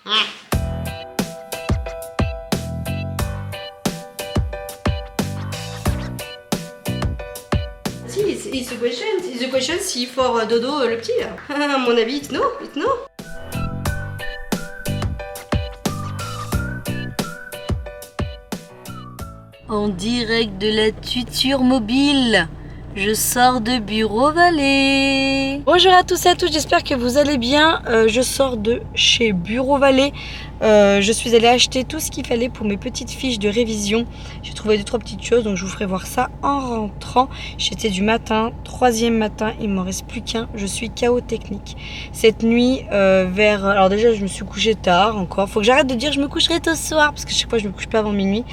Si, it's a question. It's a question si for Dodo le petit là. À mon avis, it's no. En direct de la tuture mobile, je sors de Bureau Vallée. Bonjour à tous et à toutes, j'espère que vous allez bien. Je sors de chez Bureau Vallée. Je suis allée acheter tout ce qu'il fallait pour mes petites fiches de révision. J'ai trouvé 2-3 petites choses, donc je vous ferai voir ça en rentrant. J'étais du matin, 3e matin, il ne m'en reste plus qu'un. Je suis KO technique. Cette nuit, alors déjà je me suis couchée tard encore. Faut que j'arrête de dire je me coucherai tôt ce soir, parce que chaque fois je me couche pas avant minuit.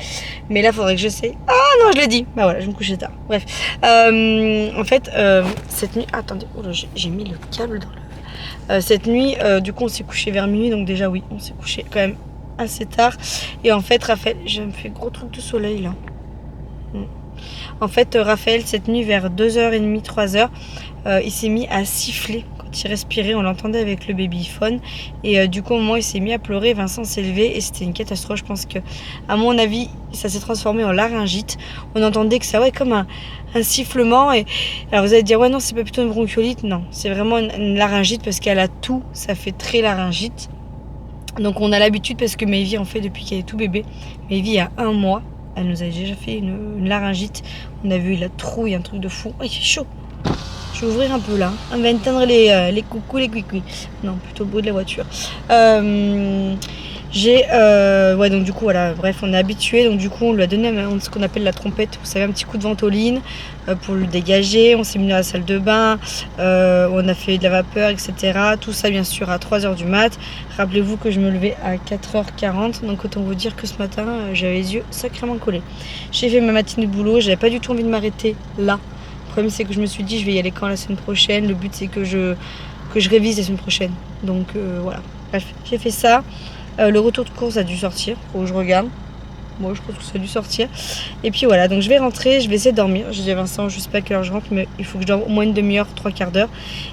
Mais là, il faudrait que j'essaye. Ah non, je l'ai dit. Bah voilà, je me couchais tard. Bref. En fait, cette nuit... Attendez, oh là, j'ai mis le câble dans le... cette nuit, du coup, on s'est couché vers minuit. Donc déjà, oui, on s'est couché quand même assez tard. Et en fait, Raphaël... J'ai fait gros truc de soleil, là. En fait, Raphaël, cette nuit, vers 2h30, 3h, il s'est mis à siffler. Quand il respirait, on l'entendait avec le babyphone. Et du coup, au moment où il s'est mis à pleurer, Vincent s'est levé et c'était une catastrophe. Je pense que, à mon avis, ça s'est transformé en laryngite. On entendait que ça, ouais, comme un sifflement. Et alors vous allez dire, ouais, non, c'est pas plutôt une bronchiolite. Non, c'est vraiment une laryngite parce qu'elle a tout. Ça fait très laryngite. Donc on a l'habitude parce que Maevy en fait depuis qu'elle est tout bébé. Maevy, il y a 1 mois, elle nous a déjà fait une laryngite. On a vu la trouille, un truc de fou. Oh, il fait chaud. Je vais ouvrir un peu là. On va entendre les coucous, les cuicouis. Non, plutôt le bruit de la voiture. Ouais, donc du coup, voilà, bref, on est habitué. Donc du coup, on lui a donné ce qu'on appelle la trompette. Vous savez, un petit coup de ventoline pour le dégager. On s'est mis dans la salle de bain. On a fait de la vapeur, etc. Tout ça, bien sûr, à 3h du mat. Rappelez-vous que je me levais à 4h40. Donc autant vous dire que ce matin, j'avais les yeux sacrément collés. J'ai fait ma matinée de boulot. J'avais pas du tout envie de m'arrêter là. Le problème, c'est que je me suis dit, je vais y aller quand la semaine prochaine. Le but, c'est que je révise la semaine prochaine. Donc voilà. Bref, j'ai fait ça. Le retour de course a dû sortir. Faut que je regarde. Moi, je pense que ça a dû sortir. Et puis voilà. Donc je vais rentrer. Je vais essayer de dormir. J'ai dit à Vincent, je sais pas à quelle heure je rentre, mais il faut que je dorme au moins une demi-heure, 3/4 d'heure.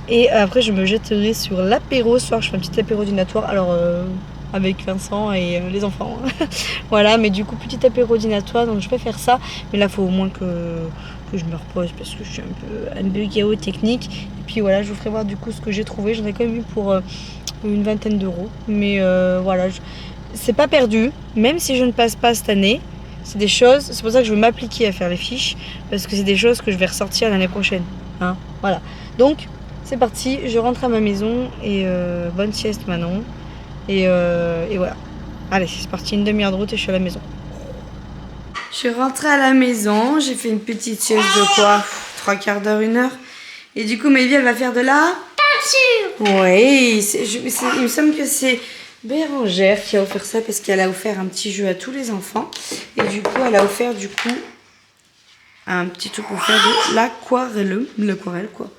Et après, je me jetterai sur l'apéro. Ce soir, je fais un petit apéro dînatoire. Alors, avec Vincent et les enfants. Voilà. Mais du coup, petit apéro dînatoire. Donc je vais faire ça. Mais là, il faut au moins que je me repose parce que je suis un peu KO technique. Et puis voilà, je vous ferai voir du coup ce que j'ai trouvé. J'en ai quand même eu pour une 20aine d'euros. Mais voilà, c'est pas perdu. Même si je ne passe pas cette année, c'est des choses. C'est pour ça que je veux m'appliquer à faire les fiches. Parce que c'est des choses que je vais ressortir l'année prochaine. Hein, voilà. Donc, c'est parti. Je rentre à ma maison. Et bonne sieste Manon. Et voilà. Allez, c'est parti. Une demi-heure de route et je suis à la maison. Je suis rentrée à la maison, j'ai fait une petite sieste de quoi 3/4 d'heure, 1 heure. Et du coup, Maevy, elle va faire de la peinture. Oui, il me semble que c'est Bérangère qui a offert ça parce qu'elle a offert un petit jeu à tous les enfants. Et du coup, elle a offert un petit truc pour faire de l'aquarelle, quoi.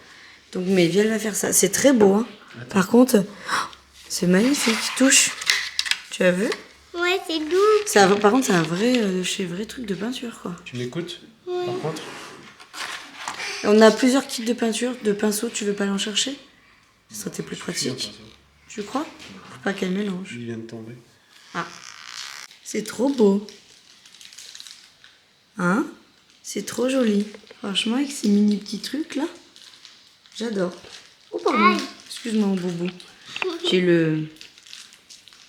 Donc Maevy, elle va faire ça. C'est très beau, hein. Par contre, c'est magnifique. Touche. Tu as vu? Ouais, c'est doux. Par contre, c'est un vrai truc de peinture, quoi. Tu m'écoutes, par contre? On a plusieurs kits de peinture, de pinceaux. Tu veux pas aller en chercher? Ça serait plus pratique. Tu crois? Faut pas qu'elle mélange. Il vient de tomber. Ah. C'est trop beau. Hein? C'est trop joli. Franchement, avec ces mini petits trucs, là. J'adore. Oh, pardon. Excuse-moi, mon bobo. J'ai le...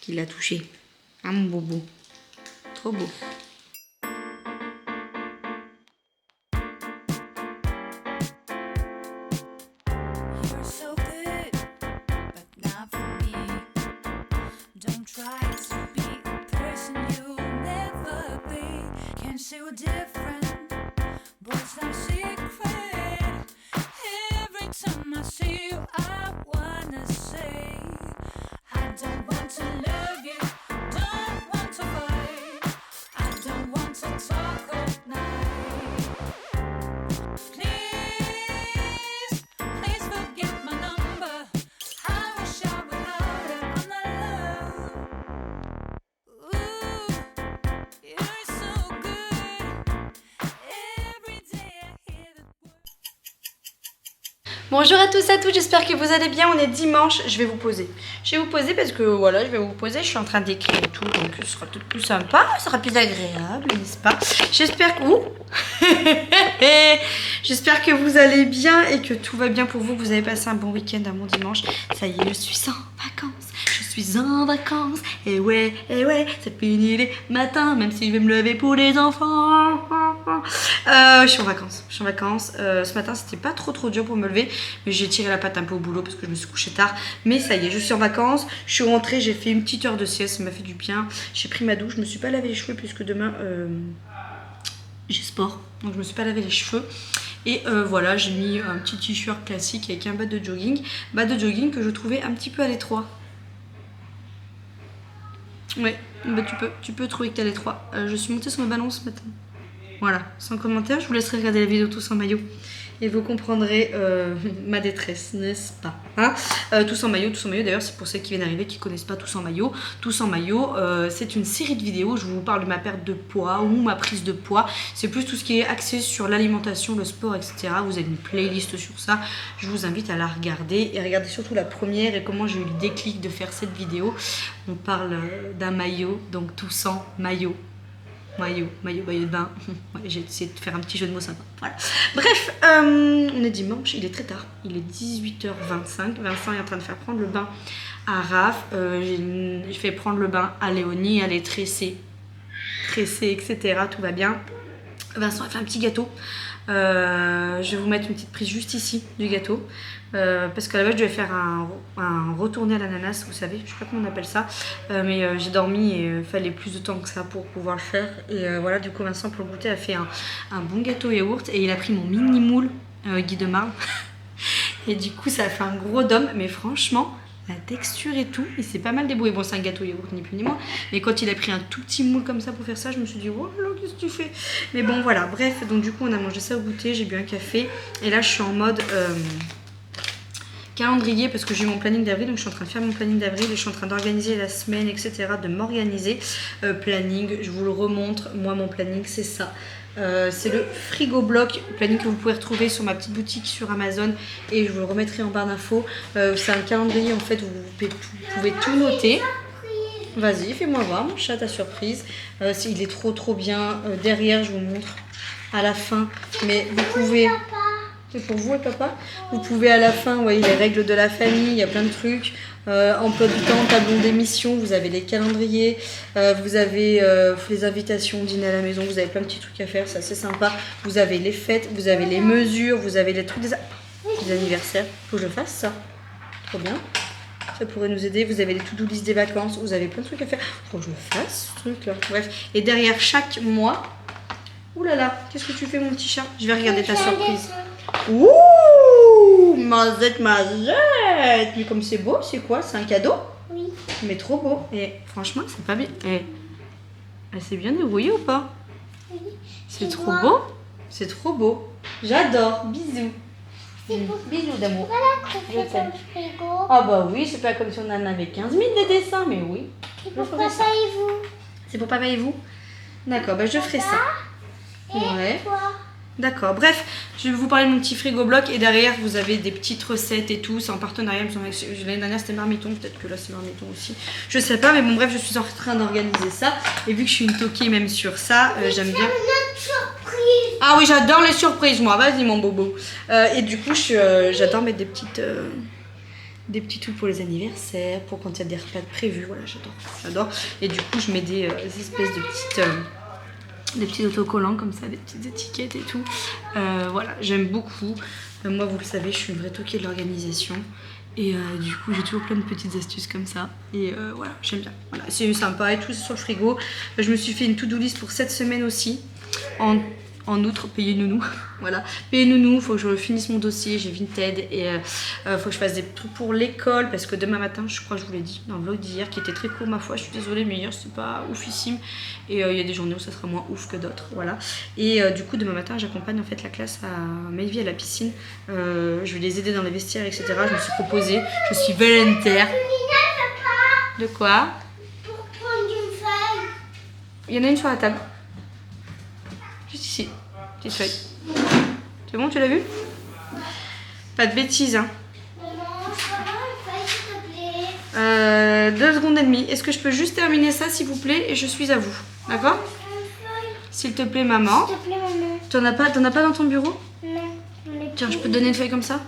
qui l'a touché. Ah, mon bobo. Trop beau. Bonjour à tous et à toutes, j'espère que vous allez bien. On est dimanche, je vais vous poser. Je vais vous poser parce que voilà, je vais vous poser. Je suis en train d'écrire et tout, donc ce sera peut-être plus sympa, ce sera plus agréable, n'est-ce pas? J'espère que j'espère que vous allez bien et que tout va bien pour vous, que vous avez passé un bon week-end, un bon dimanche. Ça y est, je suis en vacances. Je suis en vacances. Et ouais, ça finit les matins, même si je vais me lever pour les enfants. Je suis en vacances. Ce matin, c'était pas trop dur pour me lever, mais j'ai tiré la patte un peu au boulot parce que je me suis couchée tard. Mais ça y est, je suis en vacances. Je suis rentrée, j'ai fait une petite heure de sieste, ça m'a fait du bien. J'ai pris ma douche, je me suis pas lavé les cheveux puisque demain j'ai sport, donc je me suis pas lavé les cheveux. Et voilà, j'ai mis un petit t-shirt classique avec un bas de jogging que je trouvais un petit peu à l'étroit. Ouais, bah tu peux trouver que t'es à l'étroit. Je suis montée sur ma balance ce matin. Voilà, sans commentaire, je vous laisserai regarder la vidéo tous en maillot. Et vous comprendrez ma détresse, n'est-ce pas, hein? Tous en maillot d'ailleurs, c'est pour ceux qui viennent d'arriver, qui ne connaissent pas Tous en maillot. Tous en maillot, c'est une série de vidéos, je vous parle de ma perte de poids ou ma prise de poids. C'est plus tout ce qui est axé sur l'alimentation, le sport, etc. Vous avez une playlist sur ça, je vous invite à la regarder. Et regardez surtout la première et comment j'ai eu le déclic de faire cette vidéo. On parle d'un maillot, donc Tous en maillot. Maillot de bain. Ouais, j'ai essayé de faire un petit jeu de mots sympa. Voilà. Bref, on est dimanche, il est très tard. Il est 18h25. Vincent est en train de faire prendre le bain à Raph. J'ai fait prendre le bain à Léonie. Elle est tressée, etc. Tout va bien. Vincent a fait un petit gâteau. Je vais vous mettre une petite prise juste ici du gâteau. Parce qu'à la base je devais faire un retourné à l'ananas, vous savez, je sais pas comment on appelle ça, mais j'ai dormi et il fallait plus de temps que ça pour pouvoir le faire. Et voilà, du coup Vincent pour le goûter a fait un bon gâteau yaourt et il a pris mon mini moule Guy de Marne et du coup ça a fait un gros dôme, mais franchement la texture et tout, il s'est pas mal débrouillé. Bon, c'est un gâteau yaourt, ni plus ni moins. Mais quand il a pris un tout petit moule comme ça pour faire ça, je me suis dit, oh là, qu'est-ce que tu fais? Mais bon, voilà, bref, donc du coup, on a mangé ça au goûter, j'ai bu un café. Et là, je suis en mode calendrier parce que j'ai eu mon planning d'avril. Donc, je suis en train de faire mon planning d'avril et je suis en train d'organiser la semaine, etc. De m'organiser. Planning, je vous le remontre. Moi, mon planning, c'est ça. C'est le frigo bloc planning que vous pouvez retrouver sur ma petite boutique sur Amazon et je vous le remettrai en barre d'infos. C'est un calendrier en fait où vous pouvez tout noter. Vas-y, fais-moi voir mon chat, ta surprise. Il est trop bien. Derrière, je vous montre à la fin. Mais vous pouvez... C'est pour vous et papa. Vous pouvez à la fin, vous voyez les règles de la famille, il y a plein de trucs. Emploi du temps, tableau d'émission, vous avez les calendriers, vous avez les invitations, dîner à la maison, vous avez plein de petits trucs à faire, c'est assez sympa. Vous avez les fêtes, vous avez les mesures, vous avez les trucs des anniversaires. Faut que je fasse ça. Trop bien. Ça pourrait nous aider. Vous avez les to-do list des vacances, vous avez plein de trucs à faire. Faut que je le fasse ce truc là. Bref. Et derrière chaque mois. Ouh là là, qu'est-ce que tu fais mon petit chat? Je vais regarder ta surprise. Ouh, mazette. Mais comme c'est beau, c'est quoi? C'est un cadeau? Oui. Mais trop beau. Et franchement, c'est pas bien. Et elle s'est bien débrouillée ou pas? Oui. C'est trop beau. C'est trop beau. J'adore. Bisous. Bisous d'amour. Voilà qu'on fait dans le frigo. Ah bah oui, c'est pas comme si on en avait 15 000 des dessins, mais oui. C'est pour papa et vous. C'est pour papa et vous? D'accord, bah je ferai ça. Ouais. Toi. D'accord, bref, je vais vous parler de mon petit frigo bloc et derrière vous avez des petites recettes et tout, c'est en partenariat, l'année dernière c'était Marmiton, peut-être que là c'est Marmiton aussi, je sais pas, mais bon bref je suis en train d'organiser ça et vu que je suis une toquée même sur ça, j'aime bien... Notre surprise. Ah oui, j'adore les surprises moi, vas-y mon bobo. Et du coup j'adore mettre des petits trucs pour les anniversaires, pour quand il y a des repas prévus, voilà j'adore. Et du coup je mets des espèces de petites... des petits autocollants comme ça, des petites étiquettes et tout. Voilà, j'aime beaucoup. Moi, vous le savez, je suis une vraie toquée de l'organisation. Et du coup, j'ai toujours plein de petites astuces comme ça. Et voilà, j'aime bien. Voilà, c'est sympa et tout, c'est sur le frigo. Je me suis fait une to-do list pour cette semaine aussi. En outre, payer nounou. Voilà, payer nounou, faut que je finisse mon dossier, j'ai Vinted et faut que je fasse des trucs pour l'école parce que demain matin, je crois que je vous l'ai dit dans le vlog d'hier qui était très court ma foi, je suis désolée mais hier c'était pas oufissime et il y a des journées où ça sera moins ouf que d'autres, voilà. Et du coup demain matin j'accompagne en fait la classe à Melvie à la piscine, je vais les aider dans les vestiaires etc, je me suis proposée, je suis volontaire. De quoi? Pour prendre une feuille. Il y en a une sur la table. Juste ici, petite feuille. C'est bon, tu l'as vu? Pas de bêtises, hein. Maman, je vais avoir une feuille, s'il te plaît. 2 secondes et demie. Est-ce que je peux juste terminer ça, s'il vous plaît, et je suis à vous. D'accord? Une feuille. S'il te plaît, maman. S'il te plaît, maman. T'en as pas dans ton bureau? Non, on est Tiens, je peux te donner une feuille comme ça?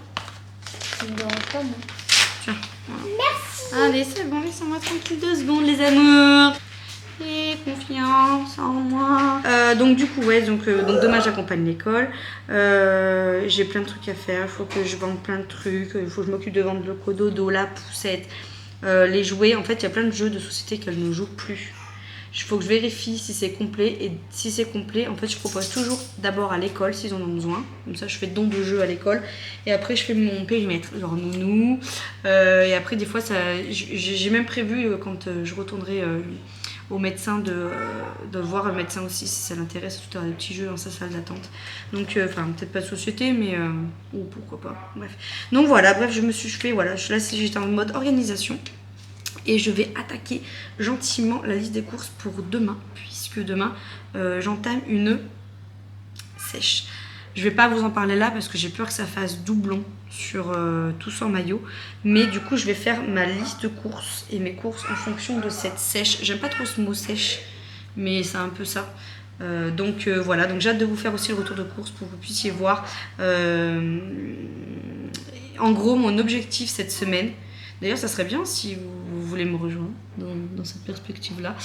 Ça me dérange pas, moi. Tiens. Voilà. Merci. Allez, c'est bon, laissez-moi tranquille 2 secondes, les amours. Et confiance en moi. Donc du coup, ouais, donc demain j'accompagne l'école. J'ai plein de trucs à faire. Il faut que je vende plein de trucs. Il faut que je m'occupe de vendre le cododo, la poussette, les jouets. En fait, il y a plein de jeux de société qu'elle ne joue plus. Il faut que je vérifie si c'est complet. Et si c'est complet, en fait, je propose toujours d'abord à l'école s'ils en ont besoin. Comme ça, je fais don de jeux à l'école. Et après, je fais mon périmètre, genre nounou. Et après, des fois, j'ai même prévu quand je retournerai au médecin de voir le médecin aussi si ça l'intéresse, tout à des petits jeux dans sa salle d'attente. Donc, enfin, peut-être pas de société, mais ou pourquoi pas. Bref. Donc voilà, bref, je fais, voilà, là, j'étais en mode organisation. Et je vais attaquer gentiment la liste des courses pour demain, puisque demain, j'entame une sèche. Je vais pas vous en parler là parce que j'ai peur que ça fasse doublon sur tous en maillot. Mais du coup, je vais faire ma liste de courses et mes courses en fonction de cette sèche. J'aime pas trop ce mot sèche, mais c'est un peu ça. Donc voilà, donc j'ai hâte de vous faire aussi le retour de course pour que vous puissiez voir. En gros, mon objectif cette semaine, d'ailleurs, ça serait bien si vous voulez me rejoindre dans cette perspective-là.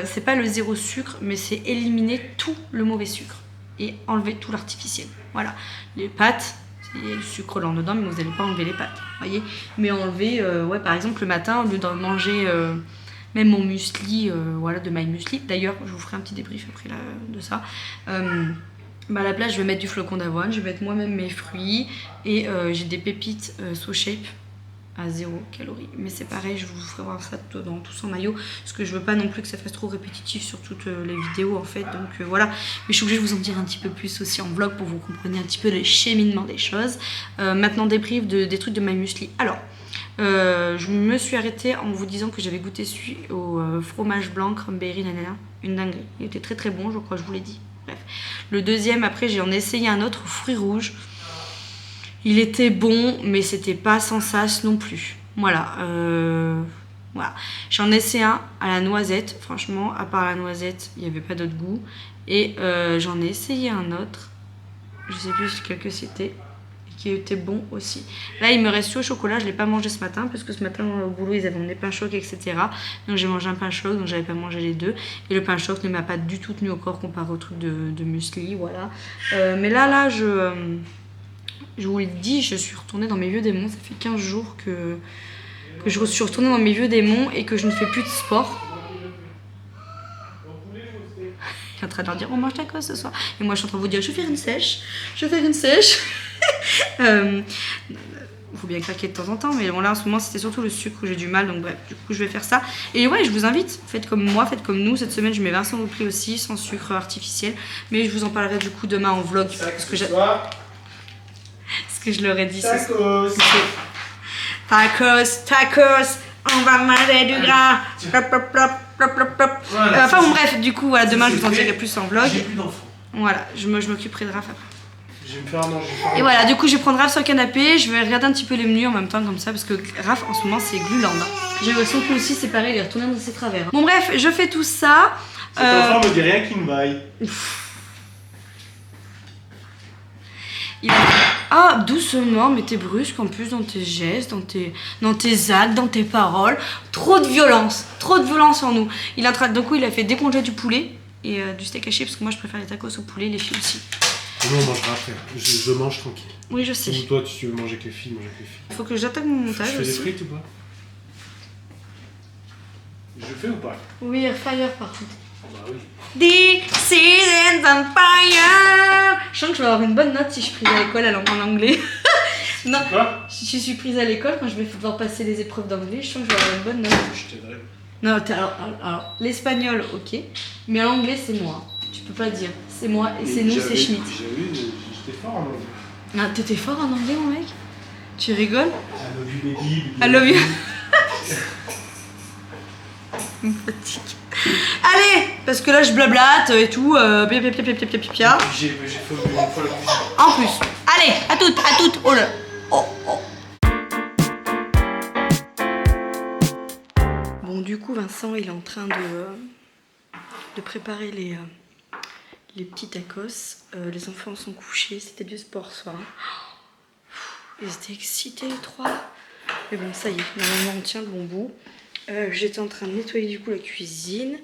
C'est pas le 0 sucre, mais c'est éliminer tout le mauvais sucre et enlever tout l'artificiel. Voilà, les pâtes, il y a du sucre lent dedans, mais vous n'allez pas enlever les pâtes, voyez. Mais enlever, ouais, par exemple, le matin, au lieu d'en manger même mon muesli, voilà, de My Muesli. D'ailleurs, je vous ferai un petit débrief après là, de ça. Bah à la place, je vais mettre du flocon d'avoine, je vais mettre moi-même mes fruits et j'ai des pépites So Shape à 0 calories, mais c'est pareil, je vous ferai voir ça dans tous en maillot parce que je veux pas non plus que ça fasse trop répétitif sur toutes les vidéos en fait, donc voilà. Mais je suis obligée de vous en dire un petit peu plus aussi en vlog pour que vous compreniez un petit peu le cheminement des choses. Maintenant débrief des trucs de My Muesli. Alors je me suis arrêtée en vous disant que j'avais goûté celui au fromage blanc, cranberry, nanana, une dinguerie. Il était très très bon, je crois, je vous l'ai dit. Bref. Le deuxième, après j'ai en essayé un autre, fruits rouges. Il était bon, mais c'était pas sans sas non plus. Voilà. Voilà. J'en ai essayé un à la noisette. Franchement, à part la noisette, il n'y avait pas d'autre goût. Et j'en ai essayé un autre. Je sais plus quel que c'était. Qui était bon aussi. Là, il me reste celui au chocolat. Je ne l'ai pas mangé ce matin. Parce que ce matin, au boulot, ils avaient des pains chocs, etc. Donc, j'ai mangé un pain choc. Donc, j'avais pas mangé les deux. Et le pain choc ne m'a pas du tout tenu au corps comparé au truc de muesli. Voilà. Mais là, je vous le dis, je suis retournée dans mes vieux démons. Ça fait 15 jours que je suis retournée dans mes vieux démons et que je ne fais plus de sport. Il est en train de leur dire on mange tacos ce soir. Et moi je suis en train de vous dire je vais faire une sèche. Je vais faire une sèche. Il faut bien craquer de temps en temps. Mais bon là en ce moment c'était surtout le sucre où j'ai du mal. Donc bref, du coup je vais faire ça. Et ouais, je vous invite. Faites comme moi, faites comme nous. Cette semaine je mets Vincent au prix aussi, sans sucre artificiel. Mais je vous en parlerai du coup demain en vlog. Parce que je leur ai dit. Tacos. Tacos, on va manger du gras. Voilà, enfin bon bref, du coup voilà, demain je vous en dirai plus en vlog. J'ai plus d'enfants. Voilà, je m'occuperai de Raph après. Je vais me faire manger. Et voilà, du coup je vais prendre Raph sur le canapé, je vais regarder un petit peu les menus en même temps comme ça parce que Raph en ce moment c'est gluland. J'ai l'impression que lui aussi c'est pareil, il est retourné dans ses travers. Bon bref, je fais tout ça. Cet enfant me dit rien qui me vaille. Ah, doucement, mais t'es brusque en plus dans tes gestes, dans tes actes, dans tes paroles. Trop de violence en nous. Il a fait décongeler du poulet et du steak haché parce que moi je préfère les tacos au poulet, les filles aussi. Non, on mangera après. Je mange tranquille. Oui, je sais. Ou toi, si tu veux manger avec les filles, mange avec les filles. Il faut que j'attaque mon montage Tu fais aussi. des frites ou pas? Je fais ou pas? Oui, air fryer par contre. Bah oui. The seasons on fire. Je sens que je vais avoir une bonne note si je suis prise à l'école en anglais. Non, Quoi? si je suis prise à l'école, quand je vais devoir passer les épreuves d'anglais, je sens que je vais avoir une bonne note. Je t'aiderai. Non, alors l'espagnol, ok, mais l'anglais, c'est moi. Tu peux pas dire. C'est moi et c'est nous, c'est Schmitt. J'étais fort en anglais. Ah, t'étais fort en anglais, mon mec? Tu rigoles? I love you, baby. I love you. Me fatigue. Allez, parce que là je blablate et tout, pia. J'ai fait une fois la cuisine. En plus, allez, à toutes, oh là. Bon, du coup, Vincent, il est en train de préparer les petits tacos. Les enfants sont couchés, c'était du sport ce soir. Ils étaient excités les trois. Mais bon, ça y est, normalement on tient le bon bout. J'étais en train de nettoyer du coup la cuisine.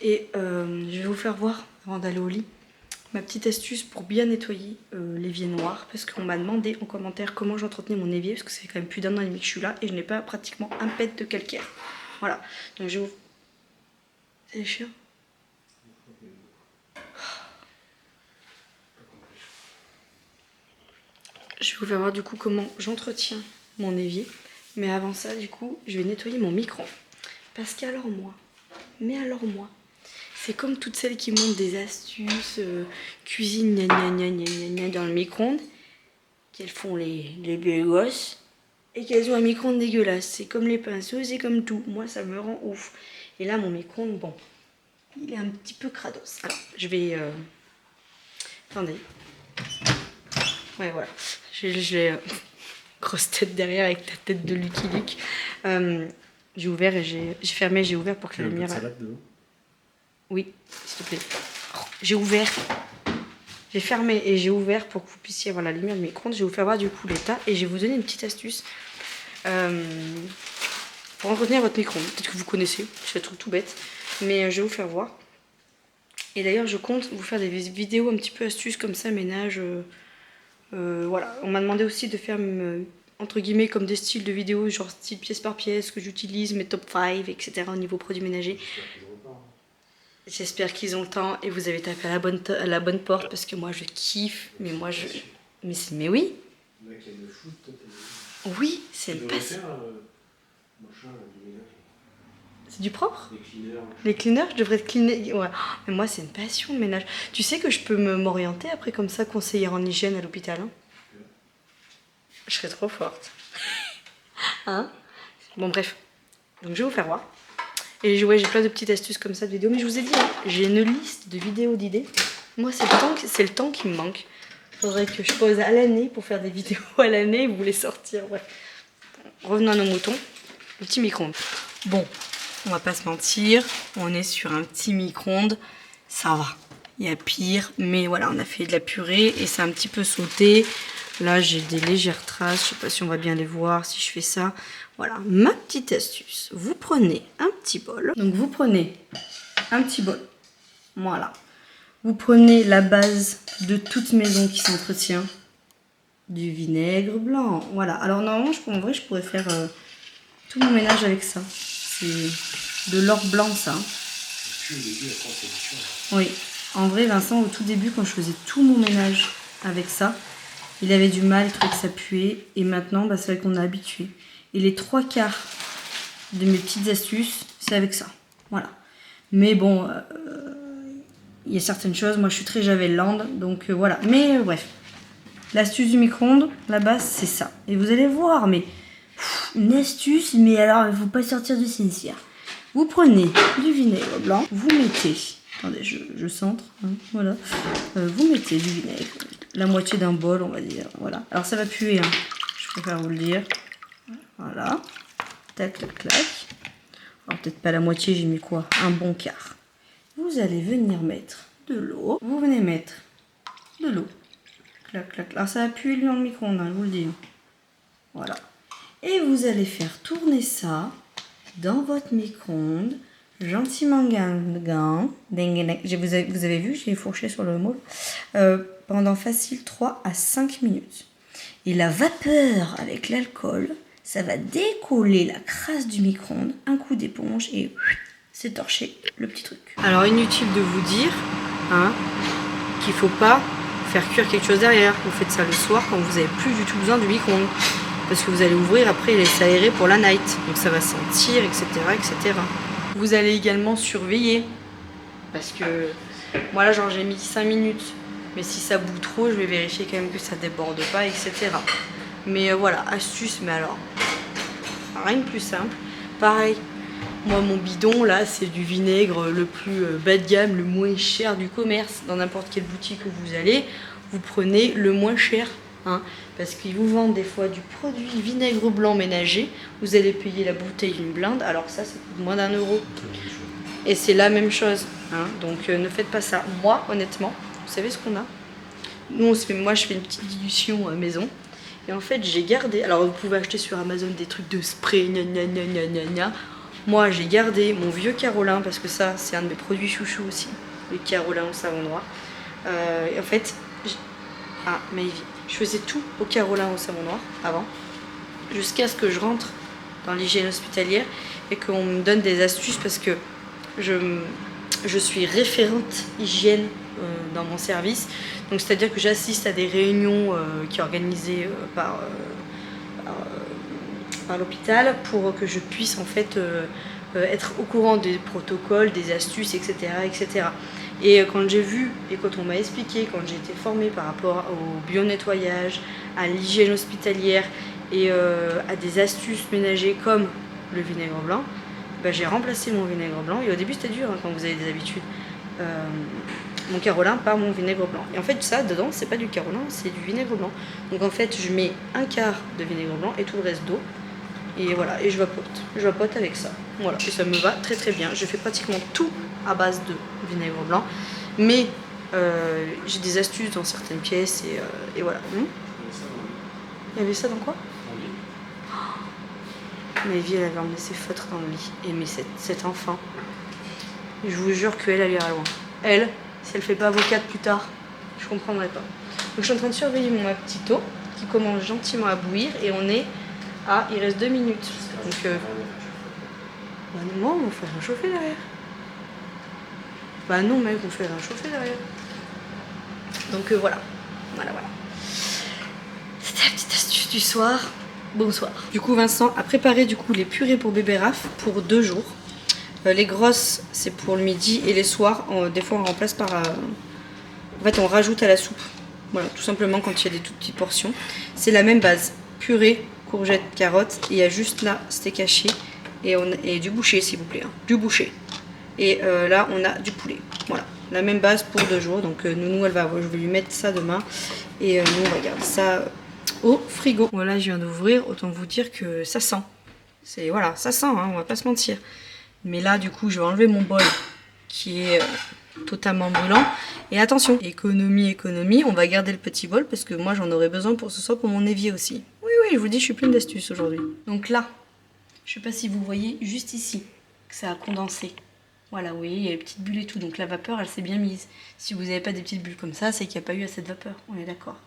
Et je vais vous faire voir, avant d'aller au lit, ma petite astuce pour bien nettoyer l'évier noir. Parce qu'on m'a demandé en commentaire comment j'entretenais mon évier. Parce que c'est quand même plus d'un an et demi que je suis là. Et je n'ai pas pratiquement un pet de calcaire. Voilà. Donc je vais vous... C'est les chiens ? Je vais vous faire voir du coup comment j'entretiens mon évier. Mais avant ça, du coup, je vais nettoyer mon micro. Parce qu'alors moi, c'est comme toutes celles qui montrent des astuces, cuisine gna gna gna gna gna gna dans le micro-ondes, qu'elles font les belles gosses, et qu'elles ont un micro-ondes dégueulasse. C'est comme les pinceaux, c'est comme tout. Moi, ça me rend ouf. Et là, mon micro-ondes, bon, il est un petit peu crados. Alors, je vais... Attendez. Ouais, voilà. J'ai grosse tête derrière avec ta tête de Lucky Luke. J'ai ouvert et j'ai fermé, j'ai ouvert pour que la lumière... salade dedans. Oui, s'il te plaît. J'ai ouvert. J'ai fermé et j'ai ouvert pour que vous puissiez avoir la lumière de mes micro-ondes. Je vais vous faire voir du coup l'état et je vais vous donner une petite astuce pour entretenir votre micro-ondes. Peut-être que vous connaissez, c'est un truc tout bête, mais je vais vous faire voir. Et d'ailleurs, je compte vous faire des vidéos un petit peu astuces comme ça, ménage. Voilà, on m'a demandé aussi de faire entre guillemets comme des styles de vidéos, genre style pièce par pièce que j'utilise, mes top 5, etc. au niveau produits ménagers. J'espère qu'ils ont le temps et vous avez tapé à la bonne porte parce que moi je kiffe, mais moi je... Mais oui. Oui, c'est une passion. C'est du propre ? Les cleaners, je devrais te cleaner. Ouais. Mais moi, c'est une passion, le ménage. Tu sais que je peux m'orienter après comme ça, conseillère en hygiène à l'hôpital. Hein, je serais trop forte. Hein? Bon, bref. Donc, je vais vous faire voir. Et ouais, j'ai plein de petites astuces comme ça de vidéos. Mais je vous ai dit, hein, j'ai une liste de vidéos d'idées. Moi, c'est le temps qui me manque. Faudrait que je pose à l'année pour faire des vidéos à l'année et vous les sortir. Bref. Revenons à nos moutons. Le petit micro-ondes. Bon. On va pas se mentir, on est sur un petit micro-ondes, ça va. Il y a pire, mais voilà, on a fait de la purée et c'est un petit peu sauté. Là, j'ai des légères traces, je sais pas si on va bien les voir si je fais ça. Voilà, ma petite astuce. Vous prenez un petit bol. Donc vous prenez un petit bol. Voilà. Vous prenez la base de toute maison qui s'entretient. Du vinaigre blanc. Voilà. Alors normalement, en vrai, je pourrais faire tout mon ménage avec ça. C'est de l'or blanc, ça. Oui. En vrai, Vincent, au tout début, quand je faisais tout mon ménage avec ça, il avait du mal, il trouvait que ça puait. Et maintenant, bah, c'est vrai qu'on est habitué. Et les 3/4 de mes petites astuces, c'est avec ça. Voilà. Mais bon, il y a certaines choses. Moi, je suis très Javelland, donc voilà. Mais bref. L'astuce du micro-ondes, la base, c'est ça. Et vous allez voir, mais... une astuce, mais alors il ne faut pas sortir de cimetière. Vous prenez du vinaigre blanc, vous mettez... Attendez, je centre. Hein, voilà. Vous mettez du vinaigre. La moitié d'un bol, on va dire. Voilà. Alors ça va puer, hein. Je préfère vous le dire. Voilà. Tac, tac, clac. Alors peut-être pas la moitié, j'ai mis quoi? Un bon quart. Vous allez venir mettre de l'eau. Vous venez mettre de l'eau. Clac, clac. Alors ça va puer lui dans le micro-ondes, hein, je vous le dis. Voilà. Et vous allez faire tourner ça dans votre micro-ondes, gentiment guinguin. Vous avez vu, j'ai fourché sur le moule. Pendant facile 3 à 5 minutes. Et la vapeur avec l'alcool, ça va décoller la crasse du micro-ondes. Un coup d'éponge et c'est torché le petit truc. Alors inutile de vous dire hein, qu'il ne faut pas faire cuire quelque chose derrière. Vous faites ça le soir quand vous n'avez plus du tout besoin du micro-ondes. Parce que vous allez ouvrir après et laisser aérer pour la night. Donc ça va sentir, etc., etc. Vous allez également surveiller. Parce que moi là, genre j'ai mis 5 minutes. Mais si ça bout trop, je vais vérifier quand même que ça déborde pas, etc. Mais voilà, astuce, mais alors, rien de plus simple. Pareil, moi mon bidon là, c'est du vinaigre le plus bas de gamme, le moins cher du commerce. Dans n'importe quelle boutique où vous allez, vous prenez le moins cher hein, parce qu'ils vous vendent des fois du produit vinaigre blanc ménager. Vous allez payer la bouteille une blinde, alors que ça coûte moins d'1 €. Et c'est la même chose, hein, donc ne faites pas ça. Moi, honnêtement, vous savez ce qu'on a? Nous, moi, je fais une petite dilution maison. Et en fait, j'ai gardé... Alors, vous pouvez acheter sur Amazon des trucs de spray, gna gna gna gna gna gna. Moi, j'ai gardé mon vieux Carolin, parce que ça, c'est un de mes produits chouchous aussi. Le Carolin au savon noir. Et en fait... Ah, Maïvi. Je faisais tout au Carolin au savon noir, avant. Jusqu'à ce que je rentre dans l'hygiène hospitalière et qu'on me donne des astuces, parce que je suis référente hygiène dans mon service. Donc c'est-à-dire que j'assiste à des réunions qui sont organisées par l'hôpital pour que je puisse en fait être au courant des protocoles, des astuces, etc. etc. Et quand j'ai vu et quand on m'a expliqué, quand j'ai été formée par rapport au bio-nettoyage, à l'hygiène hospitalière et à des astuces ménagères comme le vinaigre blanc, bah, j'ai remplacé mon vinaigre blanc. Et au début c'était dur hein, quand vous avez des habitudes. Mon Carolin par mon vinaigre blanc. Et en fait ça dedans c'est pas du Carolin, c'est du vinaigre blanc. Donc en fait je mets 1/4 de vinaigre blanc et tout le reste d'eau. Et voilà, et je vapote avec ça. Voilà, et ça me va très très bien. Je fais pratiquement tout à base de vinaigre blanc. Mais j'ai des astuces dans certaines pièces et voilà. Il y avait ça dans quoi? Mais Evie, elle avait emmené ses feutres dans le lit. Et mais cet enfant, je vous jure qu'elle, elle ira loin. Elle, si elle fait pas avocate plus tard, je comprendrai pas. Donc je suis en train de surveiller mon petit eau qui commence gentiment à bouillir et on est à... Il reste 2 minutes. Donc bah non, on fait réchauffer derrière. Bah non mec, on fait réchauffer derrière. Donc voilà. Voilà. C'était la petite astuce du soir. Bonsoir. Du coup Vincent a préparé du coup les purées pour bébé Raph pour 2 jours. Les grosses c'est pour le midi et les soirs des fois on remplace par... En fait on rajoute à la soupe. Voilà, tout simplement quand il y a des toutes petites portions. C'est la même base. Purée, courgettes, carottes. Et il y a juste là steak haché et du boucher s'il vous plaît. Hein. Du boucher. Et là on a du poulet. Voilà. La même base pour 2 jours. Donc Nounou je vais lui mettre ça demain. Et nous on va garder ça... au frigo. Voilà, je viens d'ouvrir, autant vous dire que ça sent. Voilà, ça sent, hein, on va pas se mentir. Mais là, du coup, je vais enlever mon bol qui est totalement brûlant. Et attention, économie, on va garder le petit bol parce que moi, j'en aurai besoin pour ce soir pour mon évier aussi. Oui, je vous dis, je suis pleine d'astuces aujourd'hui. Donc là, je sais pas si vous voyez juste ici que ça a condensé. Voilà, vous voyez, il y a les petites bulles et tout. Donc la vapeur, elle s'est bien mise. Si vous n'avez pas des petites bulles comme ça, c'est qu'il n'y a pas eu assez de vapeur. On est d'accord.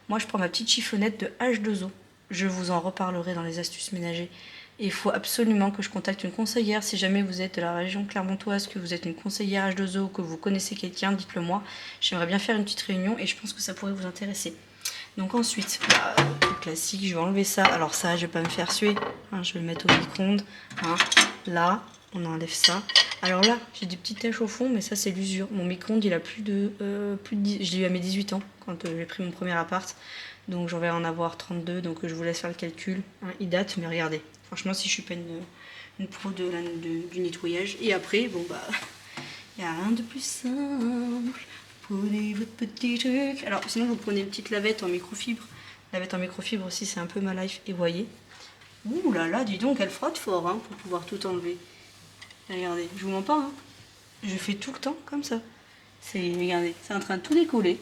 Moi, je prends ma petite chiffonnette de H2O. Je vous en reparlerai dans les astuces ménagères. Et il faut absolument que je contacte une conseillère. Si jamais vous êtes de la région clermontoise, que vous êtes une conseillère H2O, que vous connaissez quelqu'un, dites-le moi. J'aimerais bien faire une petite réunion et je pense que ça pourrait vous intéresser. Donc ensuite, tout classique, je vais enlever ça. Alors ça, je vais pas me faire suer. Hein, je vais le mettre au micro-ondes. Hein. Là, on enlève ça. Alors là, j'ai des petites taches au fond, mais ça c'est l'usure. Mon micro-ondes, il a plus de 10... Je l'ai eu à mes 18 ans, quand j'ai pris mon premier appart. Donc j'en vais en avoir 32, donc je vous laisse faire le calcul. Hein, il date, mais regardez. Franchement, si je suis pas une pro du nettoyage. Et après, bon bah, il n'y a rien de plus simple. Prenez votre petit truc. Alors sinon, vous prenez une petite lavette en microfibre. Lavette en microfibre aussi, c'est un peu ma life. Et voyez. Ouh là là, dis donc, elle frotte fort hein, pour pouvoir tout enlever. Regardez, je vous mens pas, hein. Je fais tout le temps comme ça. Regardez, c'est en train de tout décoller.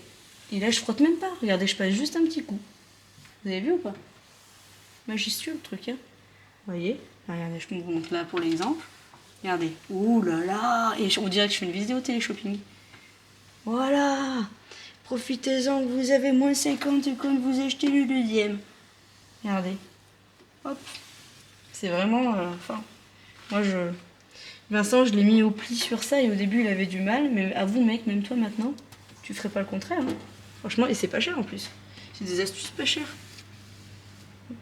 Et là, je frotte même pas. Regardez, je passe juste un petit coup. Vous avez vu ou pas? Majestueux le truc, hein. Vous voyez? Regardez, je vous montre là pour l'exemple. Regardez. Ouh là là. Et on dirait que je fais une vidéo télé-shopping. Voilà. Profitez-en que vous avez moins 50 quand vous achetez le deuxième. Regardez. Hop. C'est vraiment... Enfin, moi, Vincent, je l'ai mis au pli sur ça et au début, il avait du mal. Mais avoue, mec, même toi, maintenant, tu ferais pas le contraire. Hein. Franchement, et c'est pas cher en plus. C'est des astuces pas chères.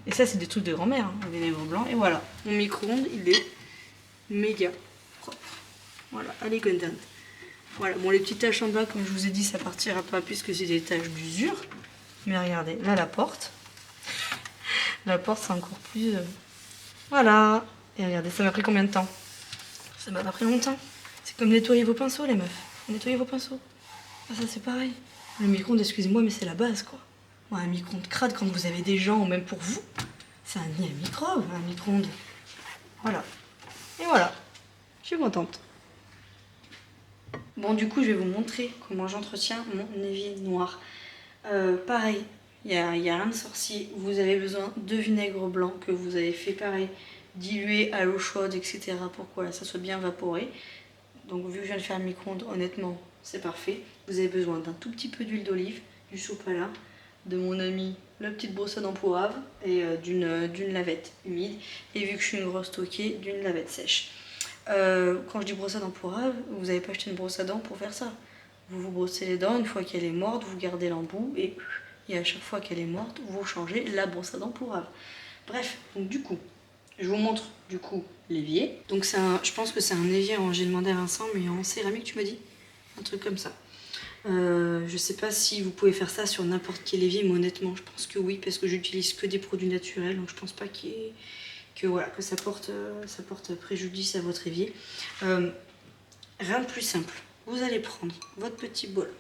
Et ça, c'est des trucs de grand-mère, hein, le vinaigre blanc. Et voilà, mon micro-ondes, il est méga propre. Voilà, elle est contente. Voilà, bon, les petites taches en bas, comme je vous ai dit, ça partira pas puisque c'est des taches d'usure. Mais regardez, là, la porte. La porte, c'est encore plus... Voilà. Et regardez, ça m'a pris combien de temps? Ça m'a pas pris longtemps. C'est comme nettoyer vos pinceaux, les meufs. Nettoyer vos pinceaux. Ah, ça, c'est pareil. Le micro-ondes, excusez-moi, mais c'est la base, quoi. Ou un micro-ondes crade quand vous avez des gens, ou même pour vous. C'est un nid à microbes, un micro-ondes. Voilà. Et voilà. Je suis contente. Bon, du coup, je vais vous montrer comment j'entretiens mon évier noir. Pareil, il n'y a rien de sorcier. Vous avez besoin de vinaigre blanc que vous avez fait pareil, diluer à l'eau chaude, etc. pour que voilà, ça soit bien vaporé. Donc, vu que je viens de faire un micro-ondes, honnêtement, c'est parfait. Vous avez besoin d'un tout petit peu d'huile d'olive, du sopalin, de mon ami la petite brosse à dents poivre et d'une lavette humide. Et vu que je suis une grosse toquée, d'une lavette sèche. Quand je dis brosse à dents poivre, vous n'avez pas acheté une brosse à dents pour faire ça. Vous vous brossez les dents, une fois qu'elle est morte, vous gardez l'embout et à chaque fois qu'elle est morte, vous changez la brosse à dents poivre. Bref, donc du coup, je vous montre du coup l'évier. Donc je pense que c'est un évier, j'ai demandé à Vincent, mais en céramique tu me dis? Un truc comme ça. Je sais pas si vous pouvez faire ça sur n'importe quel évier, mais honnêtement, je pense que oui, parce que j'utilise que des produits naturels, donc je pense pas que ça porte préjudice à votre évier. Rien de plus simple. Vous allez prendre votre petit bol,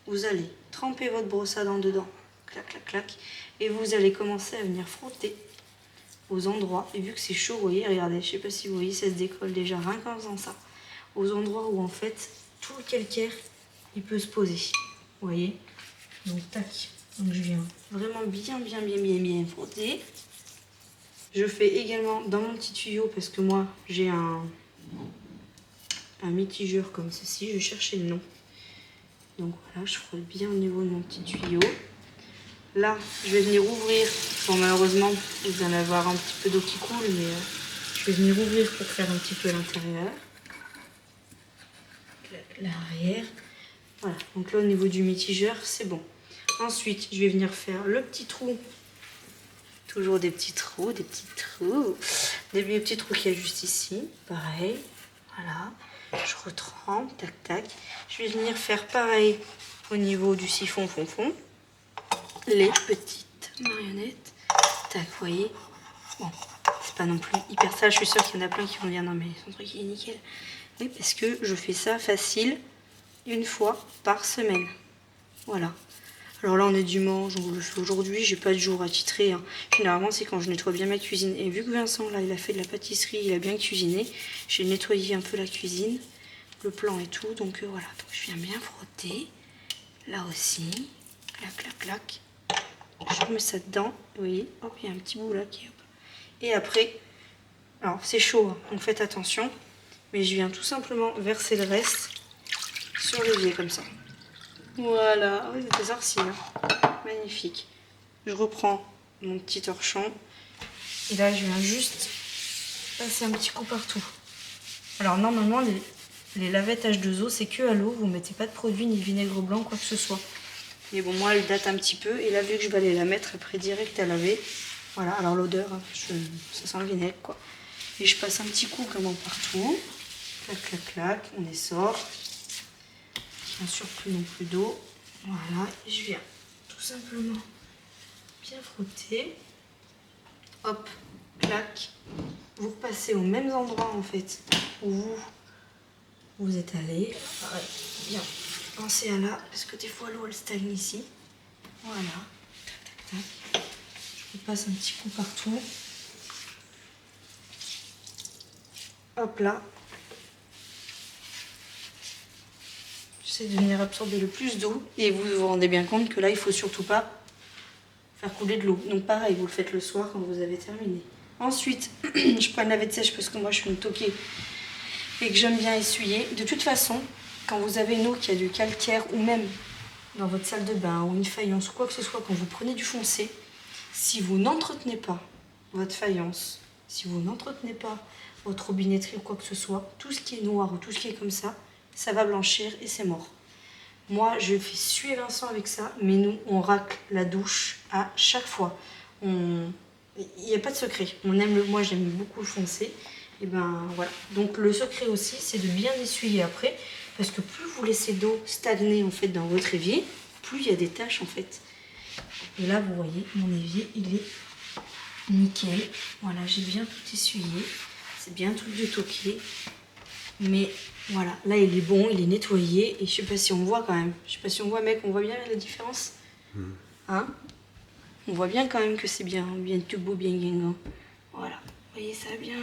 vous allez tremper votre brosse à dents dedans, clac, clac, clac, et vous allez commencer à venir frotter aux endroits, et vu que c'est chaud, vous voyez, regardez, je sais pas si vous voyez, ça se décolle déjà, rien qu'en faisant ça, aux endroits où en fait, tout le calcaire, il peut se poser, vous voyez, donc tac, donc je viens vraiment bien frotter. Je fais également dans mon petit tuyau, parce que moi, j'ai un mitigeur comme ceci, je cherchais le nom. Donc voilà, je frotte bien au niveau de mon petit tuyau. Là, je vais venir ouvrir. Bon, malheureusement, vous allez avoir un petit peu d'eau qui coule, mais je vais venir ouvrir pour faire un petit peu l'intérieur. L'arrière. Voilà, donc là, au niveau du mitigeur, c'est bon. Ensuite, je vais venir faire le petit trou. Toujours des petits trous, des petits trous qu'il y a juste ici. Pareil, voilà. Je retrempe, tac, tac. Je vais venir faire pareil au niveau du siphon fond. Les petites marionnettes. Tac, vous voyez. Bon, c'est pas non plus hyper sale. Je suis sûre qu'il y en a plein qui vont dire non mais son truc il est nickel. Oui, parce que je fais ça facile une fois par semaine. Voilà. Alors là on est dimanche, donc je le fais aujourd'hui, j'ai pas de jour attitré. Hein. Généralement c'est quand je nettoie bien ma cuisine. Et vu que Vincent là il a fait de la pâtisserie, il a bien cuisiné, j'ai nettoyé un peu la cuisine, le plan et tout. Donc voilà, donc je viens bien frotter. Là aussi, clac clac clac. Je remets ça dedans, vous voyez, hop, il y a un petit bout là qui est hop. Et après, alors c'est chaud, hein, donc faites attention, mais je viens tout simplement verser le reste sur l'évier comme ça. Voilà, oui, c'était sorcier, hein. Magnifique. Je reprends mon petit torchon et là je viens juste passer un petit coup partout. Alors normalement les lavettes H2O c'est que à l'eau, vous mettez pas de produit ni de vinaigre blanc quoi que ce soit. Mais bon, moi elle date un petit peu et là vu que je vais aller la mettre après direct à laver, voilà, alors l'odeur, ça sent le vinaigre quoi. Et je passe un petit coup vraiment partout, clac clac clac, on essore. Bien sûr plus non plus d'eau, voilà, et je viens tout simplement bien frotter, hop, clac, vous repassez aux mêmes endroits en fait où vous êtes allé, pareil, bien, pensez à là, parce que des fois l'eau elle stagne ici, voilà, tac tac tac, je repasse un petit coup partout, hop là. C'est de venir absorber le plus d'eau et vous vous rendez bien compte que là il faut surtout pas faire couler de l'eau. Donc pareil, vous le faites le soir quand vous avez terminé. Ensuite, je prends une lavette sèche parce que moi je suis une toquée et que j'aime bien essuyer. De toute façon, quand vous avez une eau qui a du calcaire ou même dans votre salle de bain ou une faïence ou quoi que ce soit, quand vous prenez du foncé, si vous n'entretenez pas votre faïence, si vous n'entretenez pas votre robinetterie ou quoi que ce soit, tout ce qui est noir ou tout ce qui est comme ça va blanchir et c'est mort. Moi, je fais suer Vincent avec ça, mais nous, on racle la douche à chaque fois. Il n'y a pas de secret. Moi, j'aime beaucoup le foncé. Et ben voilà. Donc le secret aussi, c'est de bien essuyer après, parce que plus vous laissez d'eau stagner en fait dans votre évier, plus il y a des taches en fait. Et là, vous voyez, mon évier, il est nickel. Voilà, j'ai bien tout essuyé. C'est bien un truc de toqué. Mais voilà, là il est bon, il est nettoyé et je sais pas si on voit quand même. Je sais pas si on voit mec, on voit bien la différence. Hein? On voit bien quand même que c'est bien tout beau, bien guinguin. Voilà, vous voyez ça bien,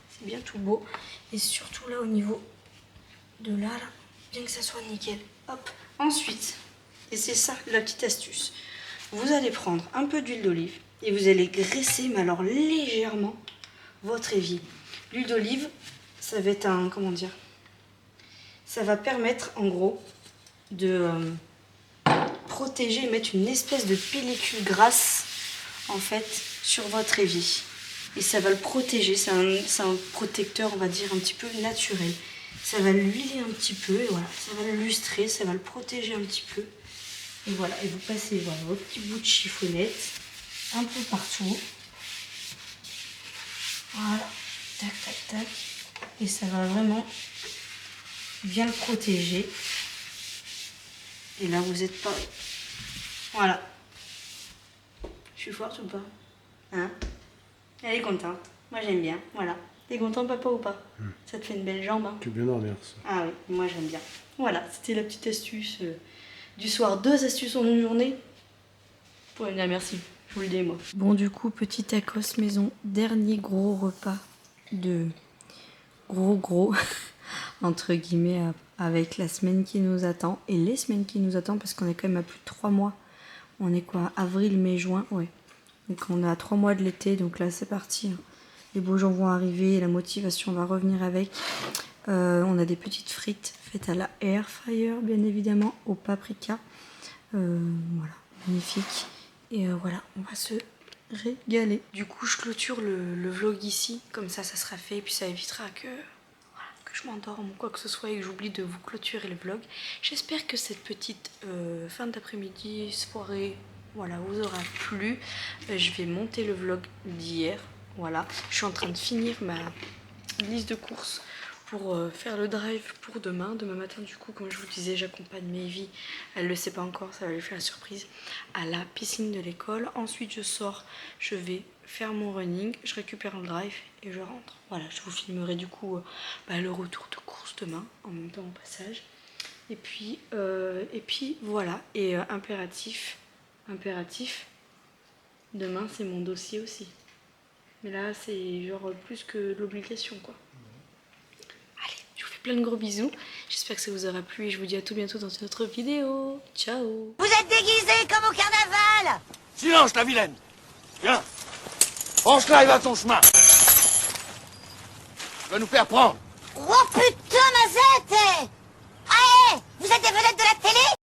c'est bien tout beau. Et surtout là au niveau de là, bien que ça soit nickel. Hop. Ensuite, et c'est ça la petite astuce, vous allez prendre un peu d'huile d'olive et vous allez graisser, mais alors légèrement, votre évier. L'huile d'olive, ça va être un, comment dire, ça va permettre en gros de protéger, mettre une espèce de pellicule grasse en fait sur votre évier. Et ça va le protéger, c'est un protecteur, on va dire, un petit peu naturel. Ça va l'huiler un petit peu, et voilà, ça va le lustrer, ça va le protéger un petit peu. Et voilà, et vous passez voilà, vos petits bouts de chiffonnette un peu partout. Voilà, tac, tac, tac. Et ça va vraiment bien le protéger. Et là, vous êtes pas... Voilà. Je suis forte ou pas? Hein? Elle est contente. Moi, j'aime bien. Voilà. T'es content, papa, ou pas? Ça te fait une belle jambe, hein? Tu veux bien dormir, ça. Ah oui, moi, j'aime bien. Voilà, c'était la petite astuce du soir. 2 astuces en une journée. Vous pouvez me dire merci. Je vous le dis, moi. Bon, du coup, petit tacos maison. Dernier gros repas de... Gros... entre guillemets, avec la semaine qui nous attend. Et les semaines qui nous attendent, parce qu'on est quand même à plus de 3 mois. On est quoi? Avril, mai, juin? Ouais. Donc on est à 3 mois de l'été, donc là c'est parti. Les beaux jours vont arriver, la motivation va revenir avec. On a des petites frites faites à la air fryer, bien évidemment, au paprika. Voilà, magnifique. Et voilà, on va se régaler. Du coup, je clôture le vlog ici, comme ça sera fait, et puis ça évitera que je m'endorme ou quoi que ce soit et que j'oublie de vous clôturer le vlog. J'espère que cette petite fin d'après-midi, soirée, voilà, vous aura plu. Je vais monter le vlog d'hier. Voilà, je suis en train de finir ma liste de courses pour faire le drive pour demain. Demain matin, du coup, comme je vous disais, j'accompagne Maevie. Elle ne le sait pas encore, ça va lui faire la surprise, à la piscine de l'école. Ensuite, je sors, je vais faire mon running, je récupère le drive et je rentre. Voilà, je vous filmerai du coup le retour de course demain, en même temps au passage. Et puis voilà, et impératif, demain c'est mon dossier aussi. Mais là c'est genre plus que de l'obligation quoi. Allez, je vous fais plein de gros bisous. J'espère que ça vous aura plu et je vous dis à tout bientôt dans une autre vidéo. Ciao. Vous êtes déguisés comme au carnaval! Silence, la vilaine! Viens! Franche-la et va ton chemin! Tu vas nous faire prendre! Oh putain, Mazette! Allez! Vous êtes des vedettes de la télé?